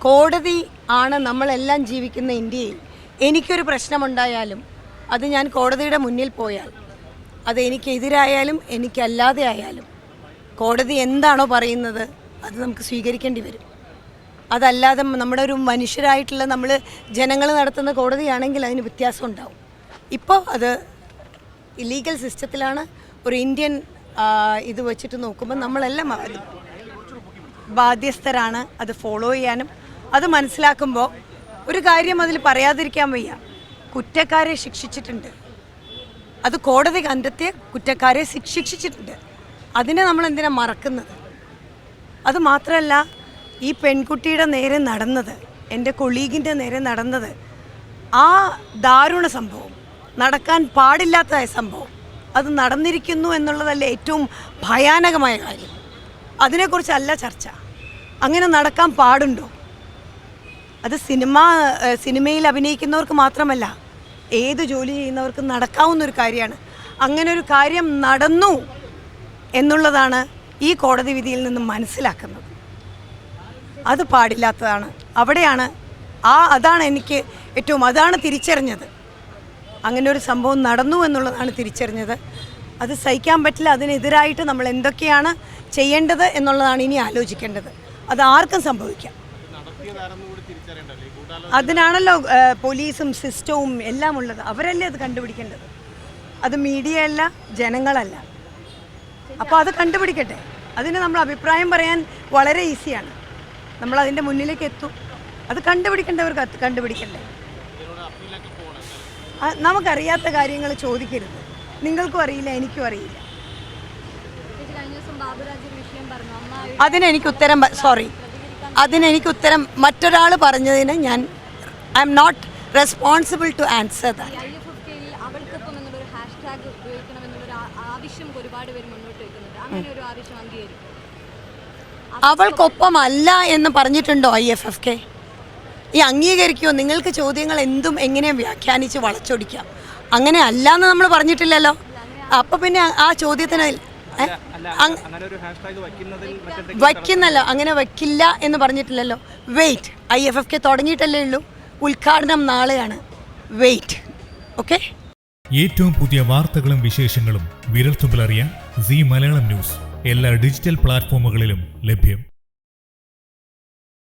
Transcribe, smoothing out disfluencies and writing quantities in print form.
കോടതി ആണ് നമ്മളെല്ലാം ജീവിക്കുന്ന ഇന്ത്യയിൽ. എനിക്കൊരു പ്രശ്നമുണ്ടായാലും അത് ഞാൻ കോടതിയുടെ മുന്നിൽ പോയാൽ, അത് എനിക്കെതിരായാലും എനിക്കല്ലാതെ ആയാലും കോടതി എന്താണോ പറയുന്നത് അത് നമുക്ക് സ്വീകരിക്കേണ്ടി വരും. അതല്ലാതെ നമ്മുടെ ഒരു മനുഷ്യരായിട്ടുള്ള നമ്മൾ ജനങ്ങൾ നടത്തുന്ന കോടതിയാണെങ്കിൽ അതിന് വ്യത്യാസം ഉണ്ടാവും. ഇപ്പോൾ അത് ലീഗൽ സിസ്റ്റത്തിലാണ്. ഒരു ഇന്ത്യൻ ഇത് വെച്ചിട്ട് നോക്കുമ്പോൾ നമ്മളെല്ലാം ബാധ്യസ്ഥരാണ് അത് ഫോളോ ചെയ്യാനും. അത് മനസ്സിലാക്കുമ്പോൾ ഒരു കാര്യം അതിൽ പറയാതിരിക്കാൻ വയ്യ. കുറ്റക്കാരെ ശിക്ഷിച്ചിട്ടുണ്ട്, അത് കോടതി കണ്ടെത്തിയ കുറ്റക്കാരെ ശിക്ഷിച്ചിട്ടുണ്ട്. അതിനെ നമ്മൾ എന്തിനാണ് മറക്കുന്നത്? അത് മാത്രമല്ല, ഈ പെൺകുട്ടിയുടെ നേരെ നടന്നത്, എൻ്റെ കൊളീഗിൻ്റെ നേരെ നടന്നത്, ആ ദാരുണ സംഭവം, നടക്കാൻ പാടില്ലാത്തതായ സംഭവം, അത് നടന്നിരിക്കുന്നു എന്നുള്ളതല്ലേ ഏറ്റവും ഭയാനകമായ കാര്യം. അതിനെക്കുറിച്ചല്ല ചർച്ച. അങ്ങനെ നടക്കാൻ പാടുണ്ടോ? അത് സിനിമയിൽ അഭിനയിക്കുന്നവർക്ക് മാത്രമല്ല, ഏത് ജോലി ചെയ്യുന്നവർക്ക് നടക്കാവുന്നൊരു കാര്യമാണ്. അങ്ങനെ ഒരു കാര്യം നടന്നു എന്നുള്ളതാണ് ഈ കോടതി വിധിയിൽ നിന്നും മനസ്സിലാക്കുന്നത്. അത് പാടില്ലാത്തതാണ്. അവിടെയാണ് അതാണ് എനിക്ക് അതാണ് തിരിച്ചറിഞ്ഞത്. അങ്ങനെ ഒരു സംഭവം നടന്നു എന്നുള്ളതാണ് തിരിച്ചറിഞ്ഞത്. അത് സഹിക്കാൻ പറ്റില്ല. അതിനെതിരായിട്ട് നമ്മൾ എന്തൊക്കെയാണ് ചെയ്യേണ്ടത് എന്നുള്ളതാണ് ഇനി ആലോചിക്കേണ്ടത്. അത് ആർക്കും സംഭവിക്കാം. അതിനാണല്ലോ പോലീസും സിസ്റ്റവും എല്ലാം ഉള്ളത്. അവരല്ലേ അത് കണ്ടുപിടിക്കേണ്ടത്. അത് മീഡിയ അല്ല, ജനങ്ങളല്ല. അപ്പോൾ അത് കണ്ടുപിടിക്കട്ടെ. അതിന് നമ്മൾ അഭിപ്രായം പറയാൻ വളരെ ഈസിയാണ്. നമ്മൾ അതിൻ്റെ മുന്നിലേക്ക് എത്തും. അത് കണ്ടുപിടിക്കേണ്ടവർക്ക് കണ്ടുപിടിക്കണ്ടേ. നമുക്കറിയാത്ത കാര്യങ്ങൾ ചോദിക്കരുത്. നിങ്ങൾക്കും അറിയില്ല, എനിക്കും അറിയില്ല. അതിനെനിക്ക് ഉത്തരം മറ്റൊരാൾ പറഞ്ഞതിന് I am not responsible to answer that. അവൾക്കൊപ്പമല്ല എന്ന് പറഞ്ഞിട്ടുണ്ടോ IFFK? ഈ അംഗീകരിക്കുമോ? നിങ്ങൾക്ക് ചോദ്യങ്ങൾ എന്തും എങ്ങനെ വ്യാഖ്യാനിച്ച് വളച്ചൊടിക്കാം. അങ്ങനെ അല്ല എന്ന് നമ്മൾ പറഞ്ഞിട്ടില്ലല്ലോ. അപ്പം പിന്നെ ആ ചോദ്യത്തിന് വയ്ക്കുന്നല്ലോ, അങ്ങനെ വയ്ക്കില്ല എന്ന് പറഞ്ഞിട്ടില്ലല്ലോ. വെയിറ്റ്, IFFK തുടങ്ങിയിട്ടല്ലേ ഉള്ളൂ. ഉദ്ഘാടനം നാളെയാണ്. വെയിറ്റ്. ഓക്കെ. ഏറ്റവും പുതിയ വാർത്തകളും വിശേഷങ്ങളും വിരൽത്തുമ്പിലറിയാൻ സീ മലയാളം ന്യൂസ് എല്ലാ ഡിജിറ്റൽ പ്ലാറ്റ്ഫോമുകളിലും ലഭ്യം.